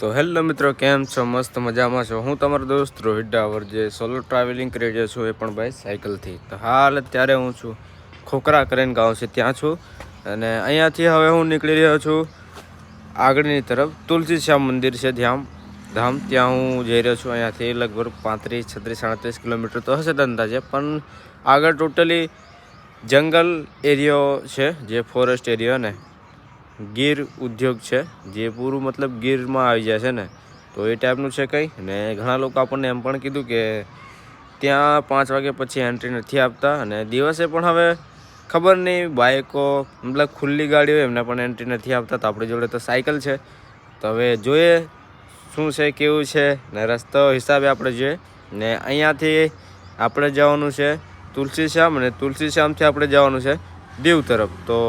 તો હેલો મિત્રો, કેમ છો? મસ્ત મજામાં છો? હું તમારો દોસ્ત રોહિત ડાવર, જે સોલો ટ્રાવેલિંગ કરી રહ્યો છું, એ પણ ભાઈ સાયકલથી. તો હાલ અત્યારે હું છું ખોખરા કરીને ગામ છે, ત્યાં છું. અને અહીંયાથી હવે હું નીકળી રહ્યો છું આગળની તરફ. તુલસી શ્યામ મંદિર છે ધામ, ત્યાં હું જઈ રહ્યો છું. અહીંયાથી લગભગ 35, 36, 37 કિલોમીટર તો હશે અંદાજે. પણ આગળ ટોટલી જંગલ એરિયો છે, જે ફોરેસ્ટ એરિયો ને ગીર ઉદ્યોગ છે, જે પૂરું મતલબ ગીરમાં આવી જાય છે ને, તો એ ટાઈપનું છે કંઈ. ને ઘણા લોકો આપણને એમ પણ કીધું કે ત્યાં 5 વાગ્યા પછી એન્ટ્રી નથી આપતા, અને દિવસે પણ હવે ખબર નહીં, બાઇકો મતલબ ખુલ્લી ગાડી હોય એમને પણ એન્ટ્રી નથી આપતા. તો આપણી જોડે તો સાયકલ છે, તો હવે જોઈએ શું છે, કેવું છે, ને રસ્તો હિસાબે આપણે જોઈએ. ને અહીંયાથી આપણે જવાનું છે તુલસી શ્યામ, અને તુલસી શ્યામથી આપણે જવાનું છે દીવ તરફ. તો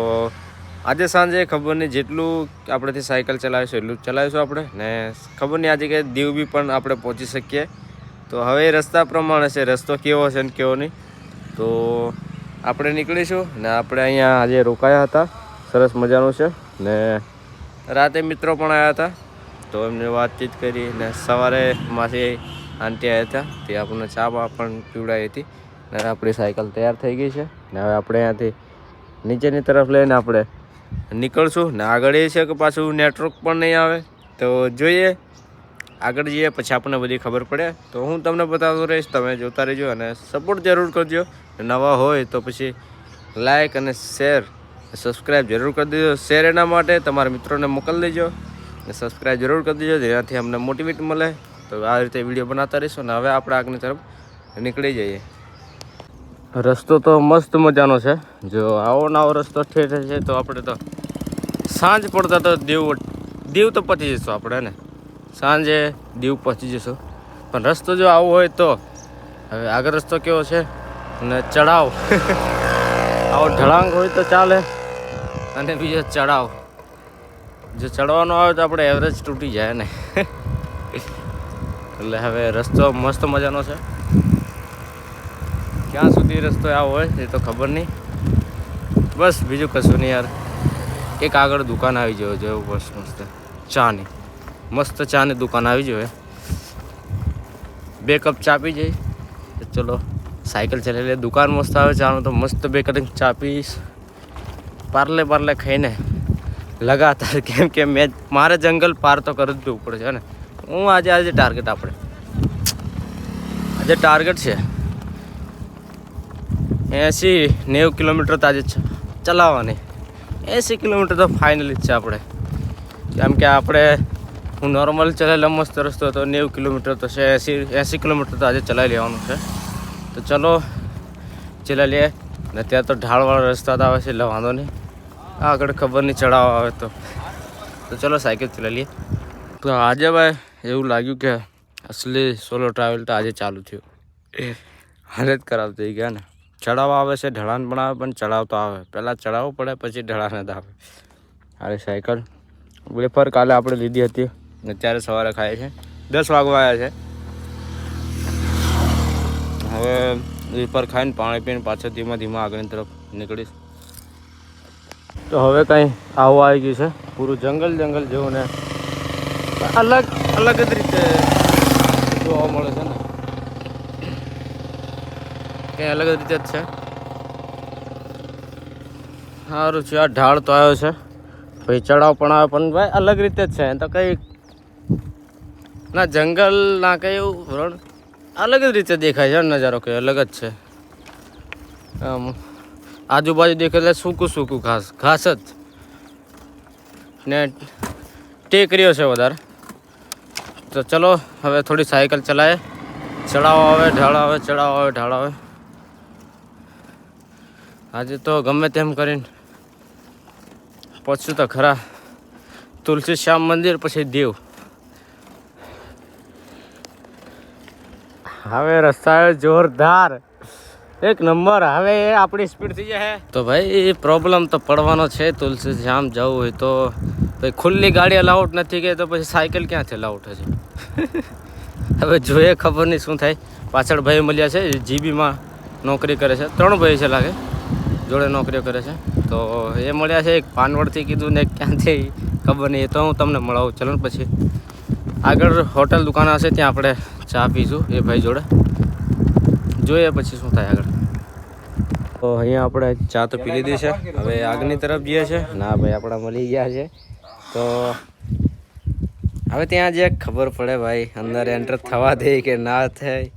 આજે સાંજે ખબર નહીં જેટલું આપણેથી સાયકલ ચલાવીશું એટલું જ ચલાવીશું આપણે, ને ખબર નહીં આજે કે દીવ બી પણ આપણે પહોંચી શકીએ. તો હવે રસ્તા પ્રમાણે છે, રસ્તો કેવો છે ને કેવો નહીં. તો આપણે નીકળીશું. ને આપણે અહીંયા આજે રોકાયા હતા, સરસ મજાનું છે. ને રાતે મિત્રો પણ આવ્યા હતા, તો એમને વાતચીત કરી. ને સવારે માસી આંટી આવ્યા હતા, તે આપણને ચા પણ પીવડાવી હતી. ને આપણી સાયકલ તૈયાર થઈ ગઈ છે. ને હવે આપણે અહીંયાથી નીચેની તરફ લઈને આપણે નીકળશું. ને આગળ એ છે કે પાછું નેટવર્ક પણ નહીં આવે, તો જોઈએ આગળ જઈએ પછી આપણને બધી ખબર પડે. તો હું તમને બતાવતો રહીશ, તમે જોતા રહેજો અને સપોર્ટ જરૂર કરજો. નવા હોય તો પછી લાઈક અને શેર, સબસ્ક્રાઈબ જરૂર કરી દેજો. શેર એના માટે તમારા મિત્રોને મોકલી દેજો, અને સબસ્ક્રાઈબ જરૂર કરી દેજો, જેનાથી અમને મોટિવેટ મળે. તો આ રીતે વિડીયો બનાવતા રહીશું. અને હવે આપણે આગળની તરફ નીકળી જઈએ. રસ્તો તો મસ્ત મજાનો છે, જો આવો નવો રસ્તો ઠેઠ છે. તો આપણે તો સાંજ પડતા તો દીવ તો પહોંચી જઈશું આપણે, ને સાંજે દીવ પહોંચી જઈશું. પણ રસ્તો જો આવો હોય તો હવે આગળ રસ્તો કેવો છે, અને ચડાવ આવો ઢળાંગ હોય તો ચાલે, અને બીજો ચડાવ જો ચડવાનો આવે તો આપણે એવરેજ તૂટી જાય ને. એટલે હવે રસ્તો મસ્ત મજાનો છે. ક્યાં સુધી રસ્તો આવો હોય એ તો ખબર નહીં. બસ બીજું કશું નહીં યાર, એક આગળ દુકાન આવી જોઈએ જો, બસ મસ્ત ચાની, મસ્ત ચાની દુકાન આવી જોઈએ. 2 કપ ચા પી જઈ. ચલો સાયકલ ચલાવી લે. દુકાન મસ્ત આવે ચાનું, તો મસ્ત 2 કપ ચા પીશ, પાર્લે ખાઈને લગાતાર. કેમ કે મારે જંગલ પાર તો કરવું જ પડે છે ને. હું આજે ટાર્ગેટ ટાર્ગેટ છે 80-90 કિલોમીટર તો આજે ચલાવવાની. 80 કિલોમીટર તો ફાઇનલી જ છે આપણે. કેમ કે હું નોર્મલ ચલાવેલો મસ્ત રસ્તો હતો 90 કિલોમીટર તો છે, 80 કિલોમીટર તો આજે ચલાવી લેવાનું છે. તો ચલો ચલાવી લઈએ. ને ત્યાં તો ઢાળવાળા રસ્તા તો આવે છે, એટલે વાંધો નહીં. આગળ ખબર નહીં ચડાવ આવે તો ચલો સાયકલ ચલાવી લઈએ. તો આજે ભાઈ એવું લાગ્યું કે અસલી સોલો ટ્રાવેલ તો આજે ચાલુ થયું. હાલત ખરાબ થઈ ગયા ને. ચડાવ આવે છે, ઢળાન પણ આવે, પણ ચડાવ તો આવે. પહેલાં ચડાવવું પડે પછી ઢળાન જ આવે. અરે સાયકલ વેફર કાલે આપણે લીધી હતી, અત્યારે સવારે ખાય છે. 10 વાગવા આવ્યા છે. હવે વેફર ખાઈને પાણી પીને પાછળ ધીમા આગળની તરફ નીકળીશ. તો હવે કંઈ આવું આવી ગયું છે, પૂરું જંગલ જેવું, ને અલગ જ રીતે જોવા મળે છે ને. કંઈ અલગ જ રીતે જ છે. સારું છે. આ ઢાળ તો આવ્યો છે, ભાઈ ચડાવ પણ આવે, પણ ભાઈ અલગ રીતે જ છે. તો કંઈ ના જંગલ ના કંઈ એવું અલગ જ રીતે દેખાય છે. નજારો કંઈ અલગ જ છે. આમ આજુબાજુ દેખાય સૂકું ઘાસ જ, ને ટેકરીઓ છે વધારે. તો ચલો હવે થોડી સાયકલ ચલાવે. ચડાવ આવે, ઢાળ આવે, ચડાવ આવે, ઢાળ આવે. આજે તો ગમે તેમ કરીને પહોંચ્યું તો ખરા તુલસી શ્યામ મંદિર, પછી દીવ. હવે રસ્તા જોરદાર, એક નંબર. હવે આપણી સ્પીડ થઈ જાય. તો ભાઈ પ્રોબ્લેમ તો પડવાનો છે. તુલસી શ્યામ જવું હોય તો ભાઈ ખુલ્લી ગાડી અલાઉડ નથી કે, તો પછી સાયકલ ક્યાંથી અલાઉડ હશે. હવે જોઈએ, ખબર નહીં શું થાય. પાછળ ભાઈ મળ્યા છે, જીબીમાં નોકરી કરે છે. 3 ભાઈ છે લાગે, જોડે નોકરીઓ કરે છે. તો એ મળ્યા છે, એક પાનવડથી કીધું ને ક્યાંથી ખબર નહીં, એ તો હું તમને મળાવું. ચલો પછી આગળ હોટલ દુકાન હશે ત્યાં આપણે ચા પીશું એ ભાઈ જોડે, જોઈએ પછી શું થાય આગળ. તો અહીંયા આપણે ચા તો પી લીધી છે, હવે આગળની તરફ જઈએ છે. ના ભાઈ આપણા મળી ગયા છે, તો હવે ત્યાં જે ખબર પડે ભાઈ અંદર એન્ટર થવા દે કે ના થાય,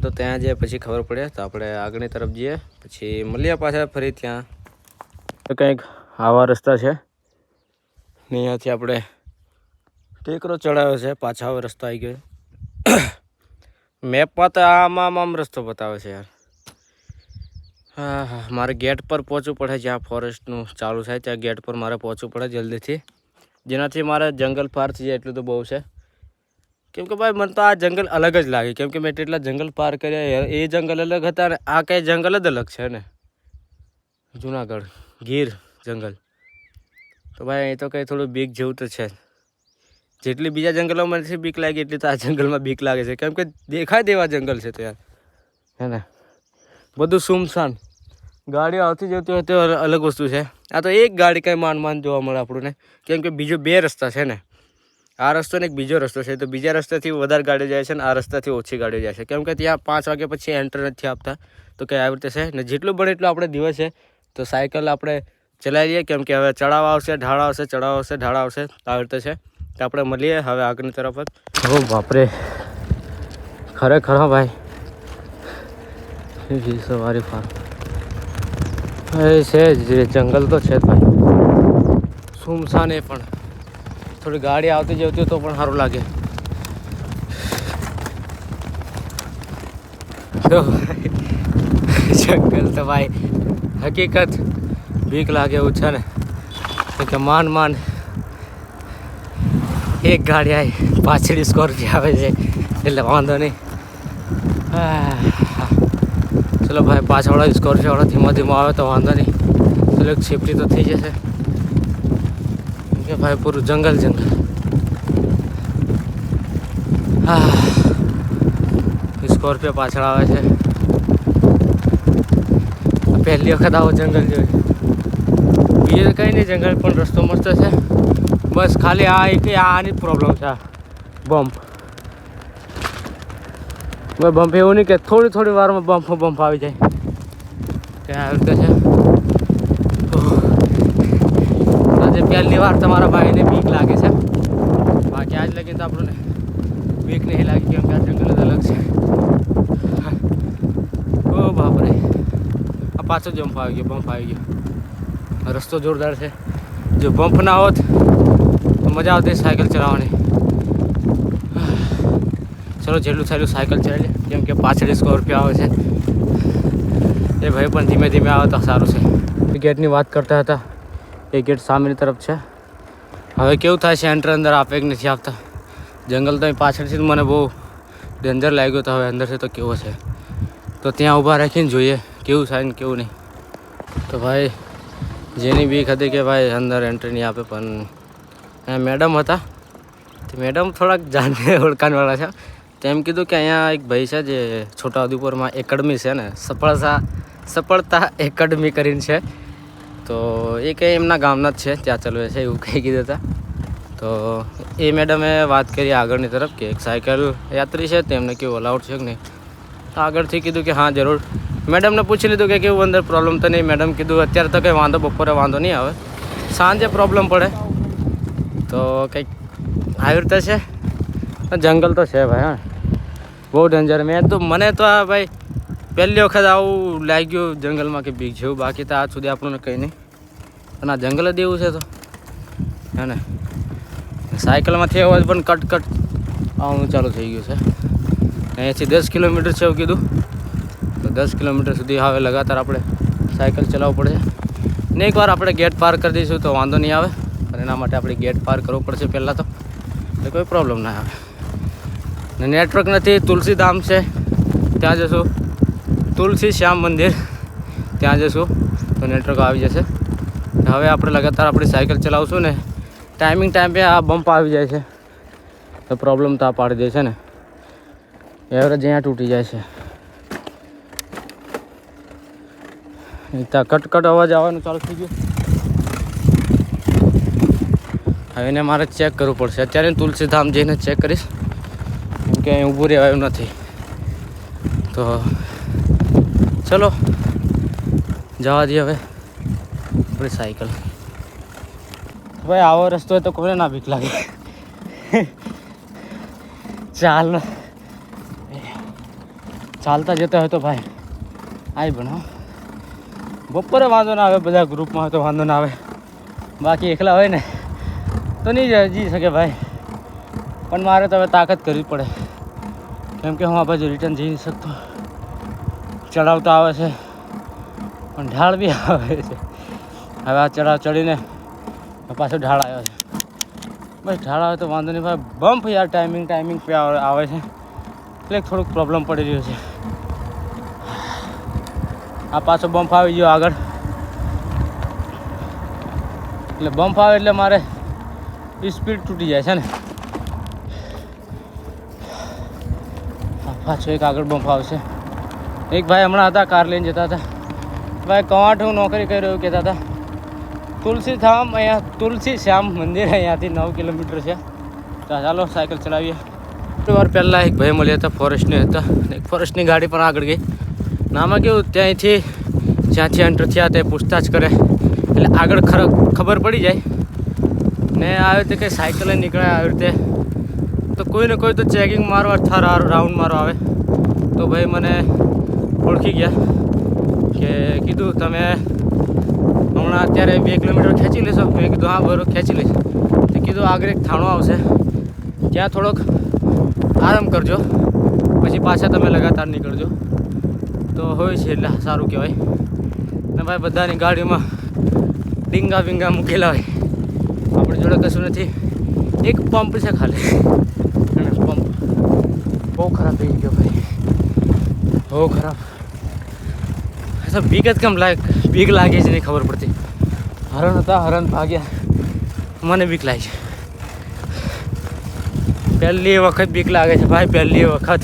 તો ત્યાં જે પછી ખબર પડે. તો આપણે આગળની તરફ જઈએ પછી મળીએ પાછા ફરી. ત્યાં કંઈક આવા રસ્તા છે, અહીંયાથી આપણે ટેકરો ચડાવ્યો છે, પાછા હવે રસ્તો આવી ગયો. મેપમાં તો આમ રસ્તો બતાવે છે યાર. હા હા, મારે ગેટ પર પહોંચવું પડે, જ્યાં ફોરેસ્ટનું ચાલુ થાય ત્યાં ગેટ પર મારે પહોંચવું પડે જલ્દીથી, જેનાથી મારે જંગલ પાર થઈ જાય એટલું તો બહુ છે. કેમ કે ભાઈ મને તો આ જંગલ અલગ જ લાગે, કેમ કે મેં એટલા જંગલ પાર કર્યા, એ જંગલ અલગ હતા ને આ કંઈ જંગલ જ અલગ છે ને. જુનાગઢ ગીર જંગલ તો ભાઈ એ તો કંઈ થોડું બીક જેવું તો છે. જેટલી બીજા જંગલોમાં નથી બીક લાગી એટલી તો આ જંગલમાં બીક લાગે છે, કેમ કે દેખાય દેવા જંગલ છે તો યાર, હે ને. બધું સુમસાન, ગાડીઓ આવતી જતી હોય તો અલગ વસ્તુ છે. આ તો એક ગાડી કંઈ માંડ જોવા મળે આપણને, કેમ કે બીજો બે રસ્તા છે ને, આ રસ્તો ને એક બીજો રસ્તો છે. તો બીજા રસ્તાથી વધારે ગાડીઓ જાય છે ને આ રસ્તાથી ઓછી ગાડીઓ જાય છે, કેમ કે ત્યાં 5 વાગ્યા પછી એન્ટર નથી આપતા. તો કંઈ આવી રીતે છે ને, જેટલું બને એટલું આપણે દિવસ છે તો સાયકલ આપણે ચલાવી લઈએ, કેમ કે હવે ચડાવ આવશે, ઢાળ આવશે, ચડાવ આવશે, ઢાળ આવશે, આવી રીતે છે. તો આપણે મળીએ હવે આગળની તરફ જ. ઓ બાપરે, ખરેખર હા ભાઈ, સવારી ફાર એ છે જ, જંગલ તો છે જ ભાઈ, સુમસાન. એ પણ થોડી ગાડી આવતી જતી તો પણ સારું લાગે. તો જંગલ તો ભાઈ હકીકત બીક લાગે એવું છે ને, કે માંડ એક ગાડી આવી, પાછળ સ્કોર્પિયો આવે છે એટલે વાંધો નહીં. ચલો ભાઈ, પાછળવાળા સ્કોર્પિયોવાળા ધીમો આવે તો વાંધો નહીં, ચલો એક સેફટી તો થઈ જશે. કે ભાઈ પૂરું જંગલ. હા, સ્કોર્પિયો પાછળ આવે છે. પહેલી વખત આવો જંગલ જોયું, બીજું કંઈ નહીં, જંગલ પણ રસ્તો મસ્ત છે. બસ ખાલી આ એક આની પ્રોબ્લેમ છે, આ બમ્પ. બમ્પ એવું નહીં કે થોડી વારમાં બમ્પ આવી જાય, કે આવી રીતે છે. આજે પહેલી વાર તમારા ભાઈને બીક લાગે છે, બાકી આજ લગી તો આપણને બીક નહીં લાગી, કેમ કે આ જંગલ જ અલગ છે. ઓ બાપરે, આ પાછો બમ્પ આવી ગયો. રસ્તો જોરદાર છે, જો બમ્પ ના હોત તો મજા આવતી સાયકલ ચલાવવાની. ચલો જેટલું થયેલું સાયકલ ચલાવી લે, કેમ કે પાછળ સ્કોર્પિયો આવે છે. એ ભાઈ પણ ધીમે આવે તો સારું છે. ગેટની વાત કરતા હતા, એ ગેટ સામેની તરફ છે. હવે કેવું થાય છે, એન્ટર અંદર આપે કે નથી આપતા. જંગલ તો અહીં પાછળથી જ મને બહુ ડેન્જર લાગ્યો. તો હવે અંદર છે તો કેવો છે, તો ત્યાં ઊભા રાખીને જોઈએ કેવું થાય ને કેવું નહીં. તો ભાઈ જેની બીક હતી કે ભાઈ અંદર એન્ટ્રી નહીં આપે, પણ અહીંયા મેડમ હતા, તો મેડમ થોડાક જાણને ઓળખાણવાળા છે. તેમ કીધું કે અહીંયા એક ભાઈ છે જે છોટાઉદેપુરમાં એકેડમી છે ને, સફળતા એકેડમી કરીને છે, તો એ કંઈ એમના ગામના જ છે, ત્યાં ચલાવે છે એવું કંઈ કીધું હતા. તો એ મેડમે વાત કરી આગળની તરફ કે એક સાયકલ યાત્રી છે તેમને કેવું અલાઉડ છે કે નહીં. તો આગળથી કીધું કે હા જરૂર. મેડમને પૂછી લીધું કે કેવું અંદર પ્રોબ્લેમ તો નહીં. મેડમ કીધું અત્યારે તો કંઈ વાંધો, બપોરે વાંધો નહીં આવે, સાંજે પ્રોબ્લેમ પડે. તો કંઈક આવી રીતે છે. જંગલ તો છે ભાઈ, હા બહુ ડેન્જર. મને તો આ ભાઈ પહેલી વખત આવું લાગ્યું જંગલમાં કે બીક જેવું, બાકી તો આજ સુધી આપણને કંઈ નહીં, પણ આ જંગલ જ એવું છે તો હે ને. સાયકલમાંથી અવાજ પણ કટ આવવાનું ચાલુ થઈ ગયું છે. અહીંયાથી 10 કિલોમીટર છે એવું કીધું, તો 10 કિલોમીટર સુધી હવે લગાતાર આપણે સાયકલ ચલાવવું પડશે. ને એકવાર આપણે ગેટ પાર કરી દઈશું તો વાંધો નહીં આવે, પણ એના માટે આપણે ગેટ પાર કરવું પડશે પહેલાં તો, એટલે કોઈ પ્રોબ્લેમ ના આવે. ને નેટવર્ક નથી, તુલસીધામ છે ત્યાં જશું, તુલસી શ્યામ મંદિર ત્યાં જશું તો નેટવર્ક આવી જશે. હવે આપણે લગાતાર આપણી સાયકલ ચલાવશું ને, ટાઈમ પે આ બમ્પ આવી જાય છે તો પ્રોબ્લેમ તો આ પાડી દે છે ને, એવરેજ અહીંયા તૂટી જાય છે. ત્યાં કટ અવાજ આવવાનું ચાલુ થઈ ગયું. હવે એને મારે ચેક કરવું પડશે. અત્યારે તુલસીધામ જઈને ચેક કરીશ, કેમ કે અહીં ઊભું રહેવાયું નથી. તો ચલો જવા દઈએ હવે આપણી સાયકલ. ભાઈ આવો રસ્તો હોય તો કોને ના બીક લાગે. ચાલતા જતા હોય તો ભાઈ આવી બનાવો. બપોરે વાંધો ના આવે, બધા ગ્રુપમાં હોય તો વાંધો ના આવે, બાકી એકલા હોય ને તો નહીં જી શકે ભાઈ. પણ મારે તો હવે તાકાત કરવી પડે, કેમ કે હું આ બાજુ રિટર્ન જઈ નહીં શકતો. ચડાવ તો આવે છે પણ ઢાળ બી આવે છે. હવે આ ચડાવ ચડીને પાછો ઢાળ આવ્યો છે. બસ ઢાળ આવે તો વાંધો નહીં ભાઈ. બમ્પ યાર ટાઈમિંગ પે આવે છે એટલે થોડુંક પ્રોબ્લેમ પડી રહ્યો છે. આ પાછો બમ્પ આવી ગયો આગળ, એટલે બમ્પ આવે એટલે મારે સ્પીડ તૂટી જાય છે ને. પાછો એક આગળ બમ્પ આવશે. એક ભાઈ હમણાં હતા, કાર લઈને જતા હતા. ભાઈ કવાંટ હું નોકરી કરી રહ્યો કહેતા હતા. તુલસીધામ અહીંયા તુલસી શ્યામ મંદિર અહીંયાથી 9 કિલોમીટર છે. તો ચાલો સાયકલ ચલાવીએ. થોડી વાર પહેલાં એક ભાઈ મળ્યા હતા, ફોરેસ્ટની હતા. એક ફોરેસ્ટની ગાડી પણ આગળ ગઈ. નામાં કેવું ત્યાંથી જ્યાંથી એન્ટર થયા તે પૂછતાછ કરે એટલે આગળ ખબર પડી જાય ને. આવી રીતે કંઈ સાયકલે નીકળે આવી રીતે તો કોઈ ને કોઈ તો ચેકિંગ મારવા અથવા રાઉન્ડ મારવા આવે. તો ભાઈ મને ઓળખી ગયા કે કીધું તમે હમણાં અત્યારે 2 કિલોમીટર ખેંચી લેશો. મેં કીધું હા બરાબર ખેંચી લઈશ. તો કીધું આગળ એક થાણો આવશે, ત્યાં થોડોક આરામ કરજો, પછી પાછા તમે લગાતાર નીકળજો. તો હોય છે એટલે સારું કહેવાય. ને ભાઈ બધાની ગાડીમાં ડીંગા વિંગા મૂકેલા હોય, આપણી જોડે કશું નથી. એક પંપ છે ખાલી, અને પંપ બહુ ખરાબ થઈ ગયો ભાઈ, બહુ ખરાબ. તો બીક જ કેમ બીક લાગે છે નહીં ખબર પડતી. હરણ હતા, હરણ ભાગ્યા, મને બીક લાગે છે. પહેલી વખત બીક લાગે છે ભાઈ, પહેલી વખત.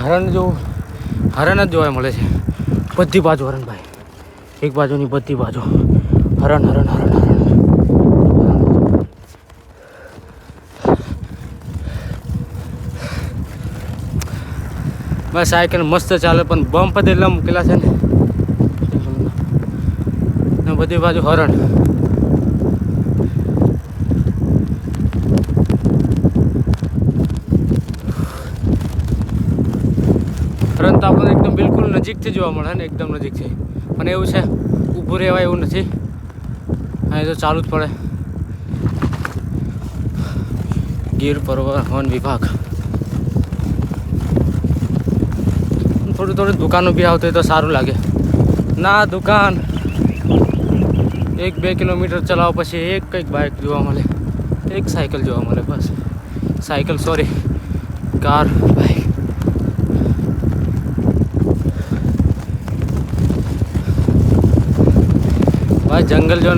હરણ જ જોવા મળે છે બધી બાજુ. હરણ ભાઈ એક બાજુની બધી બાજુ હરણ. બસ સાયકલ મસ્ત ચાલે, પણ બમ્પ જ એટલા મૂકેલા છે ને બધી બાજુ હરણ. હરણ તો આપણને એકદમ બિલકુલ નજીકથી જોવા મળે ને, એકદમ નજીકથી. અને એવું છે ઊભું રહેવાય એવું નથી, અહીં તો ચાલુ જ પડે. ગીર પરિવહન વિભાગ. થોડી દુકાનો બી આવતી તો સારું લાગે. ના દુકાન 1-2 કિલોમીટર ચલાવો પછી એક કંઈક બાઇક જોવા મળે, એક સાયકલ જોવા મળે. બસ સાયકલ સોરી કાર બાઇક. ભાઈ જંગલ જો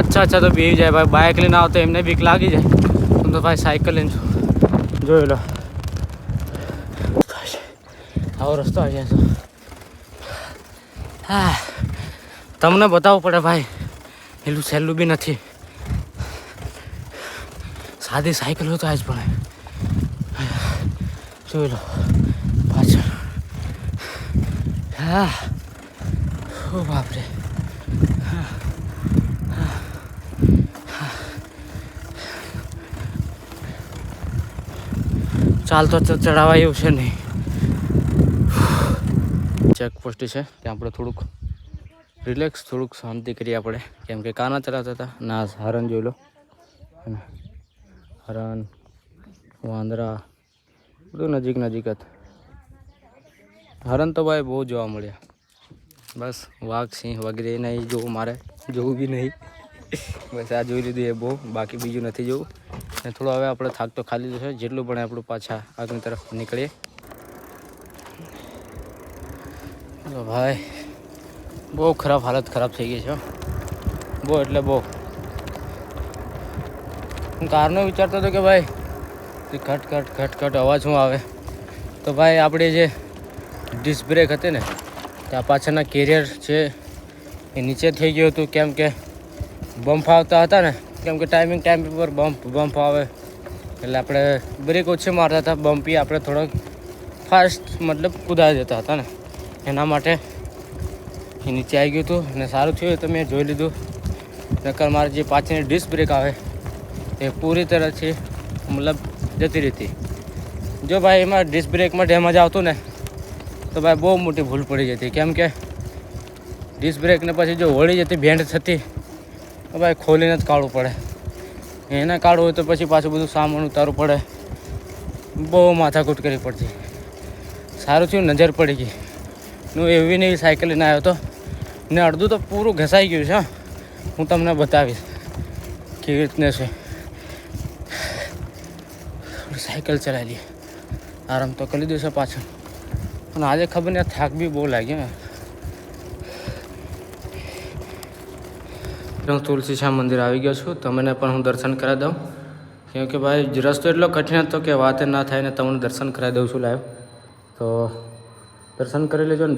અચ્છા તો બેસી જાય ભાઈ. બાઇક લઈને આવો તો એમને બીક લાગી જાય, તો ભાઈ સાયકલ લઈને જોઈ લો. આવો રસ્તો આવી જાય. હા તમને બતાવવું પડે ભાઈ, એટલું સહેલું બી નથી. સાદી સાયકલ હોય તો આજ પણ જોઈ લો પાછળ. હા ઓ બાપરે. ચાલતો ચડાવાય એવું છે નહીં. ચેકપોસ્ટ છે ત્યાં આપણે થોડુંક રિલેક્સ, થોડુંક શાંતિ કરીએ આપણે, કેમ કે કાના ચલાવતા હતા. ના હરણ જોઈ લો, હરણ વાંદરા બધું નજીક જ. હરણ તો ભાઈ બહુ જોવા મળ્યા. બસ વાઘ સિંહ વગેરે નહીં જોવું, મારે જોવું બી નહીં. બસ આ જોઈ લીધું એ બહુ, બાકી બીજું નથી જોવું. અને થોડો હવે આપણે થાક તો ખાલી જશે, જેટલું પણ આપણું પાછા આગળની તરફ નીકળીએ. ભાઈ બહુ ખરાબ હાલત ખરાબ થઈ ગઈ છે, બહુ એટલે બહુ. હું કારનો વિચારતો હતો કે ભાઈ ખટ અવાજ શું આવે, તો ભાઈ આપણે જે ડિસ્ક બ્રેક હતી ને ત્યાં પાછળના કેરિયર છે એ નીચે થઈ ગયું હતું, કેમ કે બમ્પ આવતા હતા ને, કેમ કે ટાઈમ પર બમ્પ આવે એટલે આપણે બ્રેક ઓછી મારતા હતા. બમ્પી આપણે થોડોક ફાસ્ટ મતલબ કુદાવી દેતા હતા ને, એના માટે એ નીચે આવી ગયું હતું. અને સારું થયું તો મેં જોઈ લીધું, નકર મારે જે પાછળની ડિસ્ક બ્રેક આવે એ પૂરી તરહથી મતલબ જતી રહેતી. જો ભાઈ એમાં ડિસ્ક બ્રેકમાં ડેમેજ આવતું ને તો ભાઈ બહુ મોટી ભૂલ પડી જતી. કેમ કે ડિસ્ક બ્રેકને પછી જો વળી જતી બેન્ડ થતી તો ભાઈ ખોલીને જ કાઢવું પડે. એને કાઢવું હોય તો પછી પાછું બધું સામાન ઉતારવું પડે, બહુ માથાકૂટ કરવી પડતી. સારું થયું નજર પડી ગઈ. હું એવી ને એવી સાયકલ લઈને આવ્યો હતો ને અડધું તો પૂરું ઘસાઈ ગયું છે. હું તમને બતાવીશ કેવી રીતને છે. સાયકલ ચલાવી લઈએ, આરામ તો કરી દીધો છે પાછળ. અને આજે ખબર નહીં થાક બી બહુ લાગ્યો ને. હું તુલસી શ્યામ મંદિર આવી ગયો છું. તમને પણ હું દર્શન કરાવી દઉં, કેમ કે ભાઈ રસ્તો એટલો કઠિન હતો કે વાત ના થાય ને તમને દર્શન કરાવી દઉં છું લાઈવ. તો દર્શન કરી લેજો ને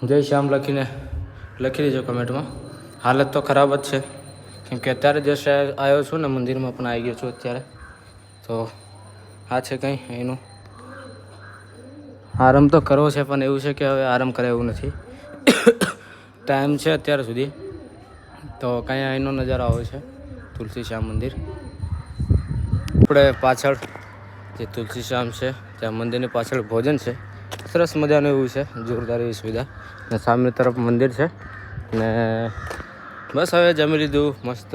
જય શ્યામ લખી દેજો કમેન્ટમાં. હાલત તો ખરાબ જ છે, કેમ કે અત્યારે જસ્ટ આવ્યો છું ને મંદિરમાં પણ આવી ગયો છું અત્યારે. તો આ છે કંઈ એનું આરામ તો કરવો છે, પણ એવું છે કે હવે આરામ કરે એવું નથી. ટાઈમ છે અત્યાર સુધી. તો કંઈ અહીંનો નજારો આવે છે તુલસી શ્યામ મંદિર. આપણે પાછળ જે તુલસી શ્યામ છે ત્યાં મંદિરની પાછળ ભોજન છે, સરસ મજાનું એવું છે, જોરદાર એવી સુવિધા. ને સામે તરફ મંદિર છે ને બસ હવે જમી લીધું મસ્ત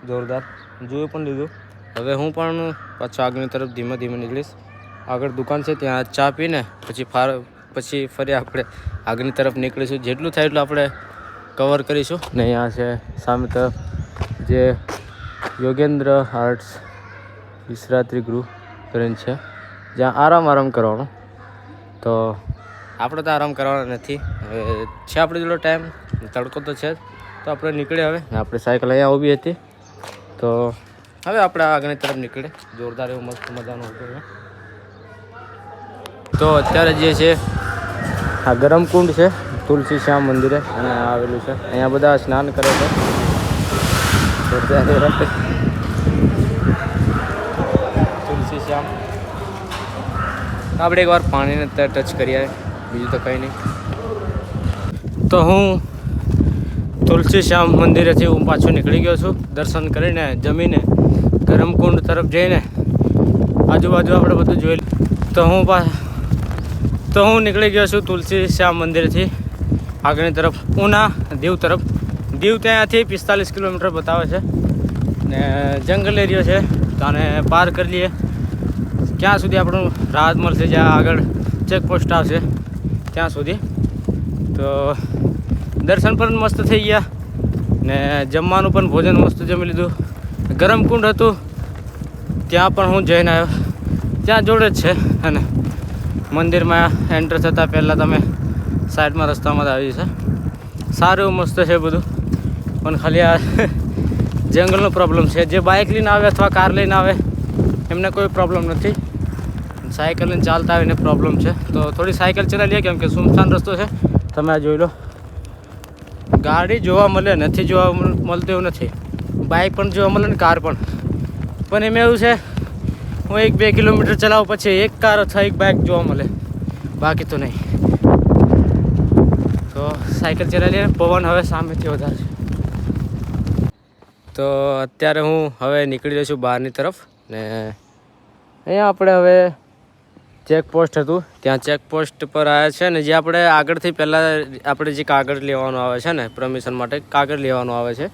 જોરદાર, જોઈ પણ લીધું. હવે હું પણ પાછો આગળની તરફ ધીમે ધીમે નીકળીશ. આગળ દુકાન છે ત્યાં ચા પીને પછી ફરી આપણે આગળની તરફ નીકળીશું. જેટલું થાય એટલું આપણે કવર કરીશું. ને અહીંયા છે સામે તરફ જે યોગેન્દ્ર આર્ટ્સ વિશ્રાત્રી ગૃહ કરીને છે, જ્યાં આરામ કરવાનો. તો આપણે તો આરામ કરવાના નથી. હવે છે આપણે જેટલો ટાઈમ, તડકો તો છે જ, તો આપણે નીકળે. હવે આપણે સાયકલ અહીંયા ઊભી હતી તો હવે આપણે આગળની તરફ નીકળે. જોરદાર એવું મસ્ત મજાનું હતું. તો અત્યારે જે છે આ ગરમ કુંડ છે તુલસી શ્યામ મંદિરે અને આવેલું છે. અહીંયા બધા સ્નાન કરે છે. તો ત્યારે તુલસી શ્યામ આપણે એકવાર પાણીને ટચ કરીએ, બીજું તો કંઈ નહીં. તો હું તુલસી શ્યામ મંદિરેથી હું પાછો નીકળી ગયો છું. દર્શન કરીને જમીને ગરમ કુંડ તરફ જઈને આજુબાજુ આપણે બધું જોઈ. તો હું નીકળી ગયો છું તુલસી શ્યામ મંદિરથી આગળની તરફ ઉના દીવ તરફ. દીવ ત્યાંથી 45 કિલોમીટર બતાવે છે ને જંગલ એરિયો છે. તો આને પાર કરી લઈએ. ક્યાં સુધી આપણું રાહત મળશે, જ્યાં આગળ ચેકપોસ્ટ આવશે ત્યાં સુધી. તો દર્શન પણ મસ્ત થઈ ગયા ને જમવાનું પણ ભોજન મસ્ત જમી લીધું. ગરમ કુંડ હતું ત્યાં પણ હું જઈને આવ્યો, ત્યાં જોડે જ છે. અને મંદિરમાં એન્ટર થતાં પહેલાં તમે સાઈડમાં રસ્તામાં જ આવી છે. સારું એવું મસ્ત છે બધું, પણ ખાલી આ જંગલનો પ્રોબ્લેમ છે. જે બાઇક લઈને આવે અથવા કાર લઈને આવે એમને કોઈ પ્રોબ્લેમ નથી, સાયકલ લઈને ચાલતા આવીને પ્રોબ્લેમ છે. તો થોડી સાયકલ ચલાવી લઈએ, કેમ કે સુમસાન રસ્તો છે. તમે આ જોઈ લો, ગાડી જોવા મળે નથી, જોવા મળતું એવું નથી. બાઇક પણ જોવા મળે ને કાર પણ એમાં એવું છે હું 1-2 કિલોમીટર ચલાવું પછી એક કાર અથવા એક બાઇક જોવા મળે, બાકી તો નહીં. તો સાયકલ ચલાવીએ. પવન હવે સામેથી વધારે છે. તો અત્યારે હું હવે નીકળી રહ્યો છું બહારની તરફ ને અહીંયા આપણે હવે ચેકપોસ્ટ હતું ત્યાં ચેકપોસ્ટ પર આવ્યા છે ને. જે આપણે આગળથી પહેલાં આપણે જે કાગળ લેવાનું આવે છે ને પરમિશન માટે કાગળ લેવાનું આવે છે,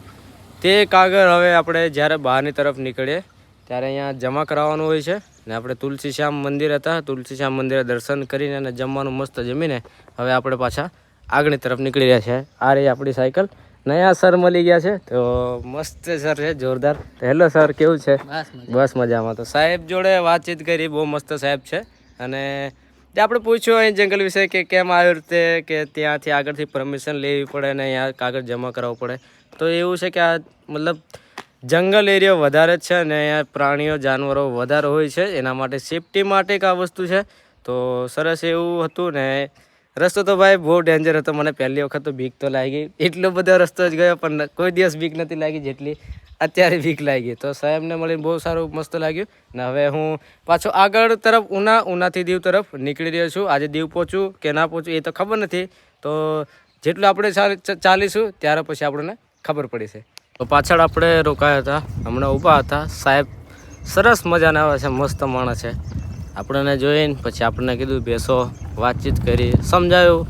તે કાગળ હવે આપણે જ્યારે બહારની તરફ નીકળીએ ત્યારે અહીંયા જમા કરાવવાનું હોય છે. ને આપણે તુલસી શ્યામ મંદિર હતા, તુલસી શ્યામ મંદિરે દર્શન કરીને અને જમવાનું મસ્ત જમીને હવે આપણે પાછા આગળની તરફ નીકળી રહ્યા છે. આ રહી આપણી સાયકલ. નયા સર મળી ગયા છે, તો મસ્ત સર છે, જોરદાર. તો હેલો સર, કેવું છે? બસ મજામાં. તો સાહેબ જોડે વાતચીત કરી, બહુ મસ્ત સાહેબ છે. અને જે આપણે પૂછ્યું અહીં જંગલ વિશે કે કેમ આવી રીતે કે ત્યાંથી આગળથી પરમિશન લેવી પડે ને અહીંયા કાગળ જમા કરાવવું પડે. તો એવું છે કે આ મતલબ જંગલ એરિયો વધારે જ છે અને અહીંયા પ્રાણીઓ જાનવરો વધારે હોય છે, એના માટે સેફટી માટે એક આ વસ્તુ છે. તો સરસ એવું હતું ને રસ્તો તો ભાઈ બહુ ડેન્જર હતો. મને પહેલી વખત તો બીક તો લાગી. એટલો બધો રસ્તો જ ગયો પણ કોઈ દિવસ બીક નથી લાગી જેટલી અત્યારે બીક લાગી. તો સાહેબને મળીને બહુ સારું મસ્ત લાગ્યું. ને હવે હું પાછો આગળ તરફ ઉનાથી દીવ તરફ નીકળી રહ્યો છું. આજે દીવ પહોંચું કે ના પહોંચું એ તો ખબર નથી. તો જેટલું આપણે ચાલીશું ત્યારે પછી આપણને ખબર પડી છે. તો પાછળ આપણે રોકાયા હતા, હમણાં ઊભા હતા. સાહેબ સરસ મજાના આવે છે, મસ્ત માણસ છે. આપણને જોઈને પછી આપણને કીધું બેસો, વાતચીત કરી, સમજાયું.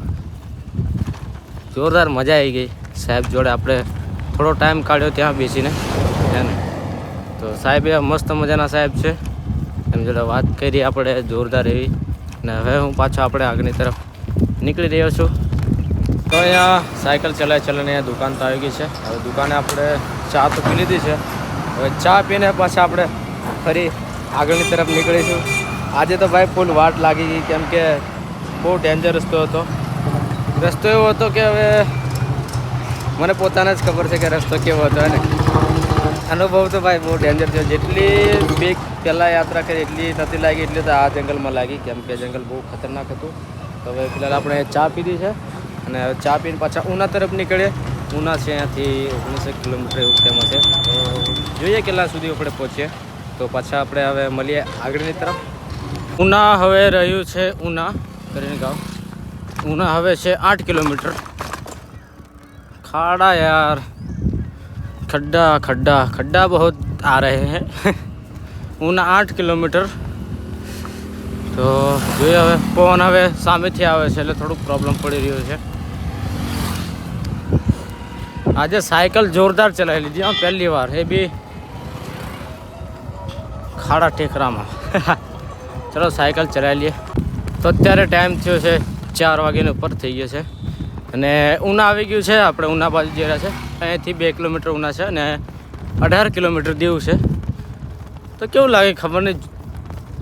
જોરદાર મજા આવી ગઈ. સાહેબ જોડે આપણે થોડો ટાઈમ કાઢ્યો ત્યાં બેસીને એને. તો સાહેબ એ મસ્ત મજાના સાહેબ છે, એમ જોડે વાત કરી આપણે જોરદાર એવી. ને હવે હું પાછો આપણે આગળની તરફ નીકળી રહ્યો છું. તો અહીંયા સાયકલ ચલાવીને અહીંયા દુકાન તો આવી ગઈ છે. હવે દુકાને આપણે ચા તો પી લીધી છે. હવે ચા પીને પાછા આપણે ફરી આગળની તરફ નીકળીશું. આજે તો ભાઈ ફૂલ વાટ લાગી ગઈ, કેમ કે બહુ ડેન્જર રસ્તો હતો. રસ્તો એવો હતો કે હવે મને પોતાને જ ખબર છે કે રસ્તો કેવો હતો. અને અનુભવ તો ભાઈ બહુ ડેન્જર થયો. જેટલી બીક પહેલાં યાત્રા કરી એટલી નથી લાગી, એટલી તો આ જંગલમાં લાગી, કેમ કે જંગલ બહુ ખતરનાક હતું. તો હવે ફિલહાલ આપણે ચા પીધી છે અને હવે ચા પીને પાછા ઉના તરફ નીકળીએ. ઉના છે અહીંયાથી 19 કિલોમીટર એવું ફેમસ છે. તો જોઈએ કેટલા સુધી આપણે પહોંચીએ. તો પાછા આપણે હવે મળીએ આગળની તરફ. ઉના હવે રહ્યું છે ઉના કરીને ગાँव. ઉના હવે છે 8 કિલોમીટર. खाड़ा यार, खड्डा खड्डा खड्डा बहुत आ रहे हैं. उना 8 કિલોમીટર. તો જોઈએ હવે પવન હવે સામેથી આવે છે એટલે થોડુંક પ્રોબ્લેમ પડી રહ્યો છે. આજે સાયકલ જોરદાર ચલાવી લીધી હા, પહેલી વાર, એ બી ખાડા ટેકરામાં. ચલો સાયકલ ચલાવી લઈએ. તો અત્યારે ટાઈમ થયો છે 4 વાગ્યાની ઉપર થઈ ગયો છે અને ઉના આવી ગયું છે. આપણે ઉના બાજુ જઈ રહ્યા છે. અહીંયાથી 2 કિલોમીટર ઉના છે અને 18 કિલોમીટર દીવ છે. તો કેવું લાગે ખબર નહીં,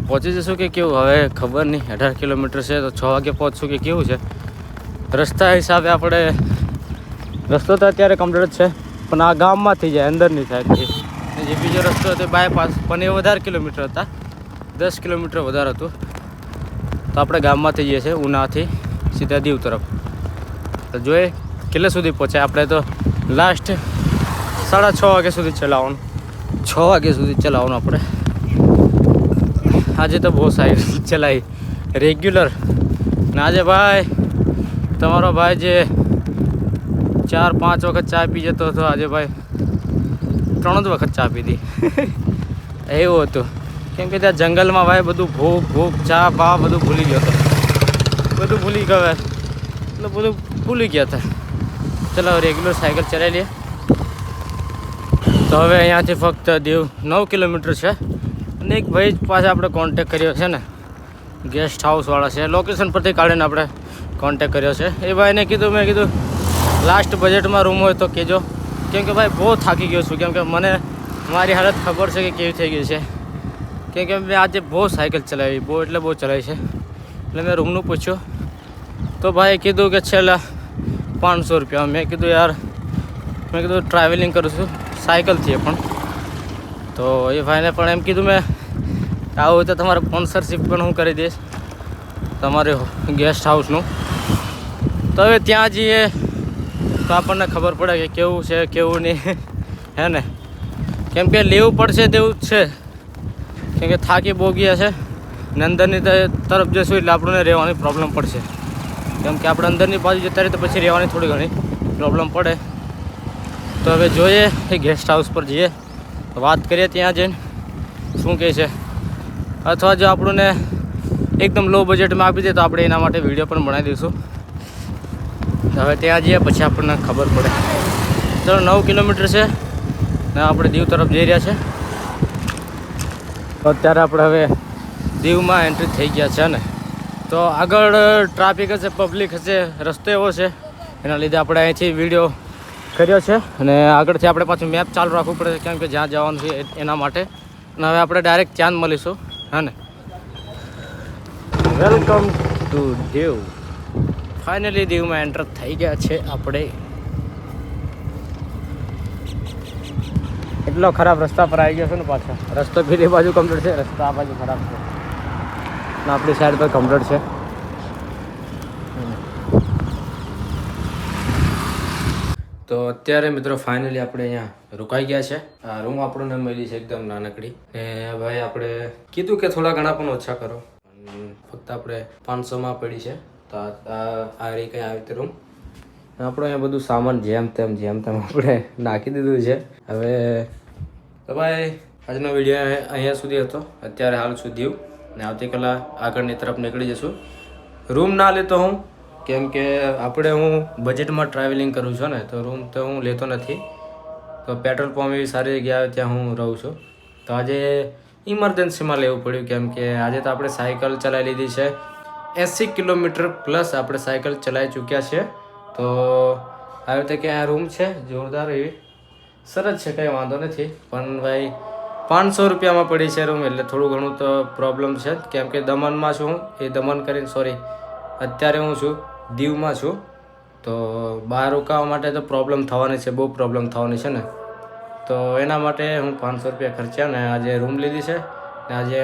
પહોંચી જશું કે કેવું હવે ખબર નહીં. 18 કિલોમીટર છે તો 6 વાગે પહોંચશું કે કેવું છે. રસ્તા હિસાબે આપણે રસ્તો તો અત્યારે કમ્પ્લીટ છે પણ આ ગામમાંથી જાય અંદરની સાઈડથી. જે બીજો રસ્તો હતો બાયપાસ પણ એ વધારે કિલોમીટર હતા, 10 કિલોમીટર વધારે હતું. તો આપણે ગામમાંથી જઈએ છીએ ઉનાથી સીધા દીવ તરફ. તો જોઈએ કેટલે સુધી પહોંચાય. આપણે તો લાસ્ટ 6:30 વાગ્યા સુધી ચલાવવાનું, 6 વાગ્યા સુધી ચલાવવાનું આપણે. આજે તો બહુ સારી ચલાવી રેગ્યુલર. ને આજે ભાઈ તમારો ભાઈ જે 4-5 વખત ચા પી જતો હતો, આજે ભાઈ 3 જ વખત ચા પીધી. એવું હતું કેમ કે ત્યાં જંગલમાં ભાઈ બધું ભૂખ ચા બા બધું ભૂલી ગયો હતો. બધું ભૂલી ગયો એટલે બધું ભૂલી ગયા હતા. ચલો રેગ્યુલર સાયકલ ચલાવી લઈએ. તો હવે અહીંયાથી ફક્ત દીવ 9 કિલોમીટર છે. અને એક ભાઈ પાસે આપણે કોન્ટેક કર્યો છે ને, ગેસ્ટ હાઉસવાળા છે, લોકેશન પરથી કાઢીને આપણે કોન્ટેક કર્યો છે. એ ભાઈને કીધું, મેં કીધું લાસ્ટ બજેટમાં રૂમ હોય તો કહેજો, કેમ કે ભાઈ બહુ થાકી ગયો છું. કેમ કે મને મારી હાલત ખબર છે કે કેવી થઈ ગઈ છે. કેમ કે મેં આજે બહુ સાયકલ ચલાવી, બહુ એટલે બહુ ચલાવી છે. એટલે મેં રૂમનું પૂછ્યું તો ભાઈ કીધું કે છેલ્લા 500 રૂપિયા. મેં કીધું યાર, મેં કીધું ટ્રાવેલિંગ કરું છું સાયકલથી પણ. તો એ ભાઈને પણ એમ કીધું મેં આવું હોય તો તમારે સ્પોન્સરશિપ પણ હું કરી દઈશ તમારે ગેસ્ટ હાઉસનું. તો હવે ત્યાં જઈએ તો આપણને ખબર પડે કે કેવું છે કેવું નહીં, હે ને. કેમ કે લેવું પડશે તેવું જ છે, કેમ કે થાકી બહુ ગયા છે. ને અંદરની તરફ જશું એટલે આપણને રહેવાની પ્રોબ્લેમ પડશે. કેમ કે આપણે અંદરની બાજુ જતા રહીએ તો પછી રહેવાની થોડી ઘણી પ્રોબ્લેમ પડે. તો હવે જોઈએ એ ગેસ્ટ હાઉસ પર જઈએ, વાત કરીએ ત્યાં જઈને શું કહે છે. અથવા જો આપણને એકદમ લો બજેટમાં આપી દે તો આપણે એના માટે વિડીયો પણ બનાવી દઈશું. હવે ત્યાં જઈએ પછી આપણને ખબર પડે. ચલો 9 કિલોમીટર છે ને આપણે દીવ તરફ જઈ રહ્યા છે. તો અત્યારે આપણે હવે દીવમાં એન્ટ્રી થઈ ગયા છે ને. તો આગળ ટ્રાફિક હશે, પબ્લિક હશે, રસ્તો એવો છે એના લીધે આપણે અહીંથી વિડીયો કર્યો છે. અને આગળથી આપણે પાછું મેપ ચાલુ રાખવું પડે કેમ કે જ્યાં જવાનું છે એના માટે. અને હવે આપણે ડાયરેક્ટ ત્યાં જ મળીશું, હા ને. Welcome to Diu. ફાઇનલી દીવમાં એન્ટર થઈ ગયા છે આપણે. એટલો ખરાબ રસ્તા પર આવી ગયો છે ને પાછા. રસ્તો પેલી બાજુ કમ્પ્લીટ છે, રસ્તો આ બાજુ ખરાબ છે ને આપણી સાઈડ પર કમ્પ્લીટ છે. તો અત્યારે મિત્રો ફાઇનલી આપણે અહીંયા રોકાઈ ગયા છે. આ રૂમ આપણને મળી છે એકદમ નાનકડી. ને ભાઈ આપણે કીધું કે થોડા ઘણા પણ ઓછા કરો. ફક્ત આપણે 500માં પડી છે. તો આ રહી કંઈ આવી રીતે રૂમ. આપણે અહીંયા બધું સામાન જેમ તેમ આપણે નાખી દીધું છે. હવે તો ભાઈ આજનો વિડીયો અહીંયા સુધી હતો. અત્યારે હાલ સુધી ને આવતીકાલે આગળની તરફ નીકળી જશું. રૂમ ના લેતો હું, કેમ કે હું બજેટમાં ટ્રાવેલિંગ કરું છું ને, તો રૂમ તો હું લેતો નથી. તો પેટ્રોલ પંપ એવી સારી જગ્યાએ ત્યાં હું રહું છું. તો આજે ઇમરજન્સીમાં લેવું પડ્યું, કેમ કે આજે તો આપણે સાયકલ ચલાવી લીધી છે. 80 કિલોમીટર પ્લસ આપણે સાયકલ ચલાવી ચૂક્યા છીએ. તો આવી રીતે કે આ રૂમ છે જોરદાર એવી, સરસ છે, કંઈ વાંધો નથી. પણ ભાઈ 500 રૂપિયામાં પડી છે રૂમ, એટલે થોડું ઘણું તો પ્રોબ્લેમ છે. કેમ કે દમણમાં છું હું, એ દમણ કરીને અત્યારે હું છું દીવમાં છું. તો બહાર રોકાવા માટે તો પ્રોબ્લેમ થવાની છે, બહુ પ્રોબ્લેમ થવાની છે ને. તો એના માટે હું 500 રૂપિયા ખર્ચ્યા ને આજે રૂમ લીધી છે. ને આજે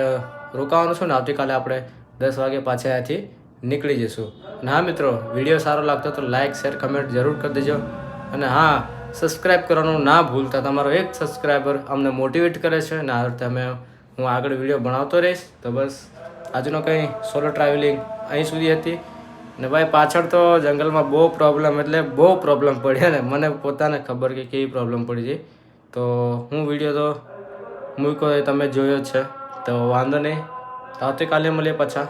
રોકાવાનું છું ને આવતીકાલે આપણે 10 વાગે પાછા અહીંયાથી નીકળી જઈશું. અને હા મિત્રો, વિડીયો સારો લાગતો તો લાઇક શેર કમેન્ટ જરૂર કરી દેજો. અને હા, સબસ્ક્રાઈબ કરવાનું ના ભૂલતા. તમારો એક સબસ્ક્રાઈબર અમને મોટિવેટ કરે છે અને આ રીતે હું આગળ વિડીયો બનાવતો રહીશ. તો બસ આજનો કંઈ સોલો ટ્રાવેલિંગ અહીં સુધી હતી. ને ભાઈ પાછળ તો જંગલમાં બહુ પ્રોબ્લેમ પડ્યા ને, મને પોતાને ખબર કે કેવી પ્રોબ્લેમ પડી છે. તો હું વિડીયો તો મૂક્યો એ તમે જોયો જ છે. તો વાંધો નહીં, આવતીકાલે મળીએ પાછા.